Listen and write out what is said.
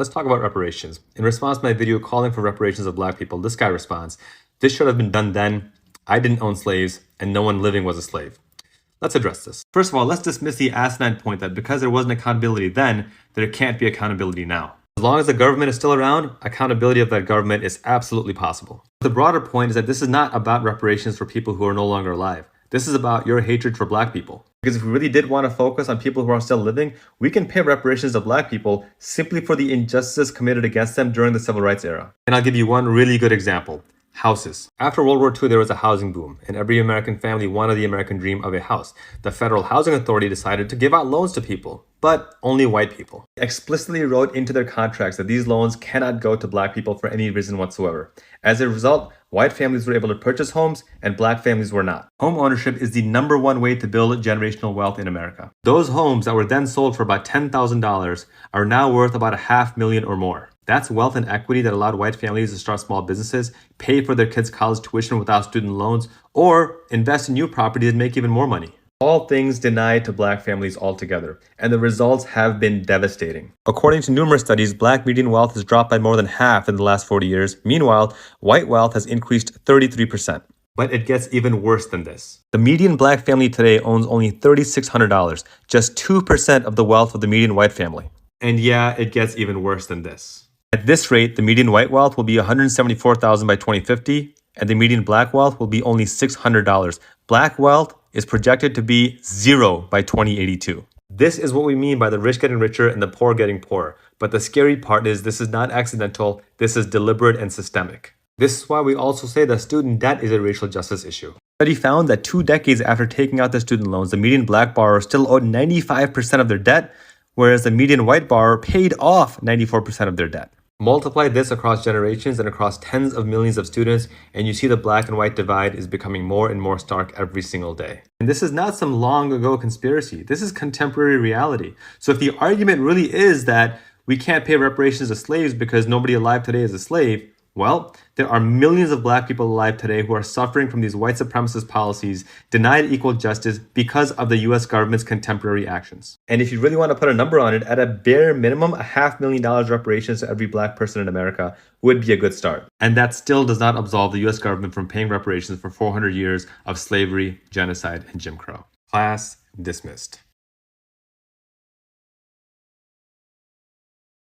Let's talk about reparations. In response to my video calling for reparations of black people, this guy responds, "This should have been done then. I didn't own slaves, and no one living was a slave." Let's address this. First of all, let's dismiss the asinine point that because there wasn't accountability then, there can't be accountability now. As long as the government is still around, accountability of that government is absolutely possible. The broader point is that this is not about reparations for people who are no longer alive. This is about your hatred for black people. Because if we really did want to focus on people who are still living, we can pay reparations to black people simply for the injustices committed against them during the civil rights era. And I'll give you one really good example. Houses. After World War II, there was a housing boom, and every American family wanted the American dream of a house. The Federal Housing Authority decided to give out loans to people, but only white people. They explicitly wrote into their contracts that these loans cannot go to black people for any reason whatsoever. As a result, white families were able to purchase homes, and black families were not. Home ownership is the #1 way to build generational wealth in America. Those homes that were then sold for about $10,000 are now worth about $500,000 or more. That's wealth and equity that allowed white families to start small businesses, pay for their kids' college tuition without student loans, or invest in new properties and make even more money. All things denied to black families altogether, and the results have been devastating. According to numerous studies, black median wealth has dropped by more than half in the last 40 years. Meanwhile, white wealth has increased 33%. But it gets even worse than this. The median black family today owns only $3,600, just 2% of the wealth of the median white family. And yeah, it gets even worse than this. At this rate, the median white wealth will be $174,000 by 2050, and the median black wealth will be only $600. Black wealth is projected to be 0 by 2082. This is what we mean by the rich getting richer and the poor getting poorer. But the scary part is this is not accidental, this is deliberate and systemic. This is why we also say that student debt is a racial justice issue. A study found that 2 decades after taking out their student loans, the median black borrower still owed 95% of their debt, whereas the median white borrower paid off 94% of their debt. Multiply this across generations and across tens of millions of students, and you see the black and white divide is becoming more and more stark every single day. And this is not some long ago conspiracy. This is contemporary reality. So if the argument really is that we can't pay reparations to slaves because nobody alive today is a slave, well, there are millions of black people alive today who are suffering from these white supremacist policies, denied equal justice because of the US government's contemporary actions. And if you really want to put a number on it, at a bare minimum, $500,000 reparations to every black person in America would be a good start. And that still does not absolve the US government from paying reparations for 400 years of slavery, genocide, and Jim Crow. Class dismissed.